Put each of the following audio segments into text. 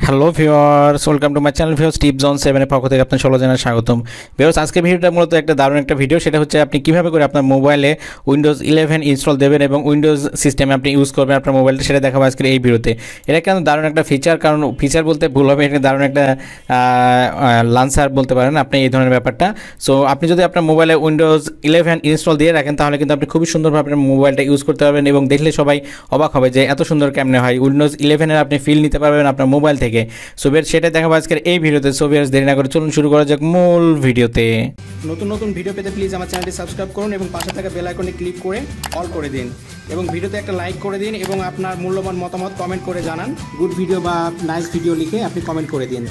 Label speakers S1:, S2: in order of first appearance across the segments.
S1: Hello viewers, welcome to my channel viewers. Tip zone 7 এর পক্ষ থেকে আপনাদের সকলকে জানাই স্বাগতম। ভিউয়ার্স, আজকে ভিডিওটা মূলত একটা দারুণ একটা ভিডিও। সেটা হচ্ছে আপনি কিভাবে করে আপনার মোবাইলে উইন্ডোজ 11 ইনস্টল দেবেন এবং উইন্ডোজ সিস্টেমে আপনি ইউজ করবেন আপনার মোবাইলটা, সেটা দেখাবো আজকের এই ভিডিওতে। এটা কেন দারুণ একটা ফিচার, কারণ ফিচার বলতে ভুল হবে, এটা দারুণ একটা লান্সার বলতে পারেন আপনি এই ধরনের ব্যাপারটা। সো আপনি যদি আপনার মোবাইলে উইন্ডোজ 11 ইনস্টল দিয়ে রাখেন তাহলে কিন্তু আপনি খুবই সুন্দরভাবে আপনার মোবাইলটা ইউজ করতে পারবেন এবং দেখলে সবাই অবাক হবে যে এত সুন্দর কেমনে হয়। উইন্ডোজ 11 আপনি ফিল নিতে পারবেন আপনার মোবাইল থেকে। সো সেটা দেখাবো আজকের এই ভিডিওতে। সো দেরি না করে চলুন শুরু করা যাক মূল ভিডিওতে।
S2: নতুন ভিডিও পেতে প্লিজ আমার চ্যানেলটি সাবস্ক্রাইব করুন এবং পাশে থাকা বেল আইকনে ক্লিক করে অল করে দিন এবং ভিডিওতে একটা লাইক করে দিন এবং আপনার মূল্যবান মতামত কমেন্ট করে জানান। গুড ভিডিও বা নাইস ভিডিও লিখে আপনি কমেন্ট করে দিন।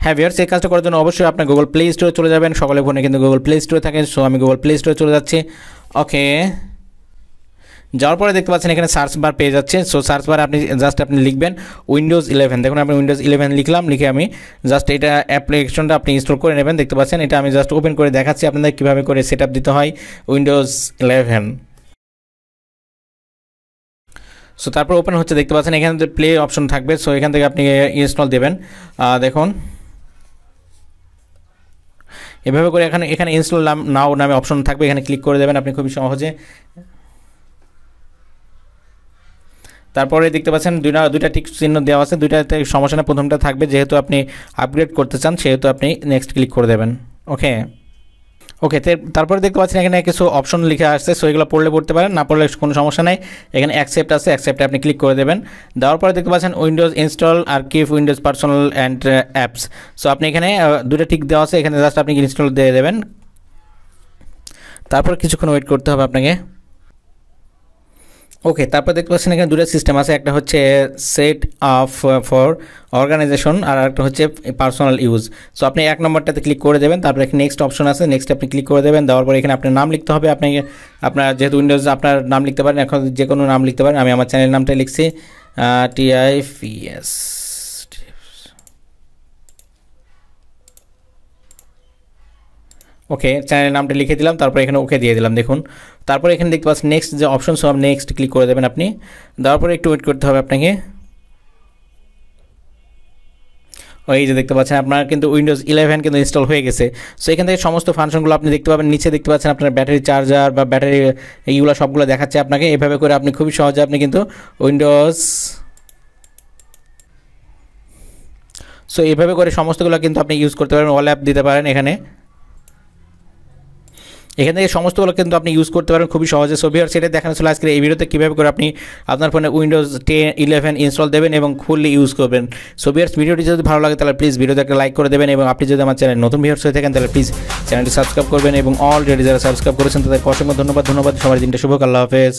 S1: হ্যাঁ ভিউয়ার্স, এই কাজটা করার জন্য অবশ্যই আপনার গুগল প্লে স্টোরে চলে যাবেন। সকলের ফোনে কিন্তু গুগল প্লে স্টোরে থাকে। সো আমি গুগল প্লে স্টোরে চলে যাচ্ছি। ওকে, যাওয়ার পরে দেখতে পাচ্ছেন এখানে সার্চ বার পেয়ে যাচ্ছে। সো সার্চ বারে আপনি লিখবেন উইন্ডোজ 11। দেখুন আমি উইন্ডোজ 11 লিখলাম, লিখে আমি জাস্ট এটা অ্যাপ্লিকেশনটা আপনি ইনস্টল করে নেবেন। দেখতে পাচ্ছেন এটা আমি জাস্ট ওপেন করে দেখাচ্ছি আপনাদের কীভাবে করে সেট দিতে হয় উইন্ডোজ 11। সো তারপর ওপেন হচ্ছে, দেখতে পাচ্ছেন এখানে প্লে অপশন থাকবে। সো এখান থেকে আপনি ইনস্টল দেবেন। দেখুন এভাবে করে এখানে ইনস্টল নাও নামে অপশন থাকবে, এখানে ক্লিক করে দেবেন আপনি খুবই সহজে। তারপরে দেখতে পাচ্ছেন দুইটা টিক চিহ্ন দেওয়া আছে, দুইটাতে সমস্যা না, প্রথমটা থাকবে। যেহেতু আপনি আপগ্রেড করতে চান সেহেতু আপনি নেক্সট ক্লিক করে দেবেন। ওকে, তারপরে দেখতে পাচ্ছেন এখানে কিছু অপশন লিখে আসছে। সো এগুলো পড়তে পারেন, না পড়লে কোনো সমস্যা নেই। এখানে অ্যাকসেপ্ট আছে, অ্যাকসেপ্টে আপনি ক্লিক করে দেবেন। দেওয়ার পরে দেখতে পাচ্ছেন উইন্ডোজ ইনস্টল আর keep windows personal and apps. So আপনি এখানে দুটো টিক দেওয়া আছে, এখানে জাস্ট আপনি ইনস্টল দিয়ে দেবেন। তারপর কিছুক্ষণ ওয়েট করতে হবে আপনাকে। ওকে, তারপর দেখতে পাচ্ছেন এখানে দুটো সিস্টেম আছে, একটা হচ্ছে সেট আপ ফর অর্গানাইজেশন আর একটা হচ্ছে পার্সোনাল ইউজ। সো আপনি এক নম্বরটাতে ক্লিক করে দেবেন। তারপরে এখানে নেক্সট অপশন আছে, নেক্সট আপনি ক্লিক করে দেবেন। দেওয়ার পরে এখানে আপনার নাম লিখতে হবে। আপনার যেহেতু উইন্ডোজ আপনার নাম লিখতে পারেন, এখন যে কোনো নাম লিখতে পারেন। আমি আমার চ্যানেলের নামটা লিখছি TIPS। ওকে, চ্যানেলের নামটা লিখে দিলাম, তারপর এখানে ওকে দিয়ে দিলাম। দেখুন তারপরে এখানে দেখতে পাচ্ছেন নেক্সট যে অপশন, সব নেক্সট ক্লিক করে দেবেন আপনি। দেওয়ার পরে একটু ওয়েট করতে হবে আপনাকে। এই যে দেখতে পাচ্ছেন আপনার কিন্তু উইন্ডোজ 11 কিন্তু ইনস্টল হয়ে গেছে। সো এখান থেকে সমস্ত ফাংশনগুলো আপনি দেখতে পাবেন। নিচে দেখতে পাচ্ছেন আপনার ব্যাটারি চার্জার বা ব্যাটারি এইগুলো সবগুলো দেখাচ্ছে আপনাকে। এভাবে করে আপনি খুবই সহজে আপনি কিন্তু এইভাবে করে সমস্তগুলো কিন্তু আপনি ইউজ করতে পারেন। অল অ্যাপ দিতে পারেন এখান থেকে সমস্তগুলো কিন্তু আপনি ইউজ করতে পারেন খুবই সহজে। সো ভিউয়ার্স, সেটা দেখানো ছিল আজকের এই ভিডিওতে কীভাবে করে আপনি আপনার ফোনে উইন্ডোজ 11 ইনস্টল দেবেন এবং ফুললি ইউজ করবেন। সো ভিউয়ার্স, ভিডিওটি যদি ভালো লাগে তাহলে প্লিজ ভিডিওতে একটা লাইক করে দেবেন এবং আপনি যদি আমার চ্যানেল নতুন ভিউয়ার্স হয়ে থাকেন তাহলে প্লিজ চ্যানেলটি সাবস্ক্রাইব করবেন এবং অলরেডি যারা সাবস্ক্রাইব করেছেন তাদের অসংখ্য ধন্যবাদ। সবার দিনটা শুভ। আল্লাহ হাফেজ।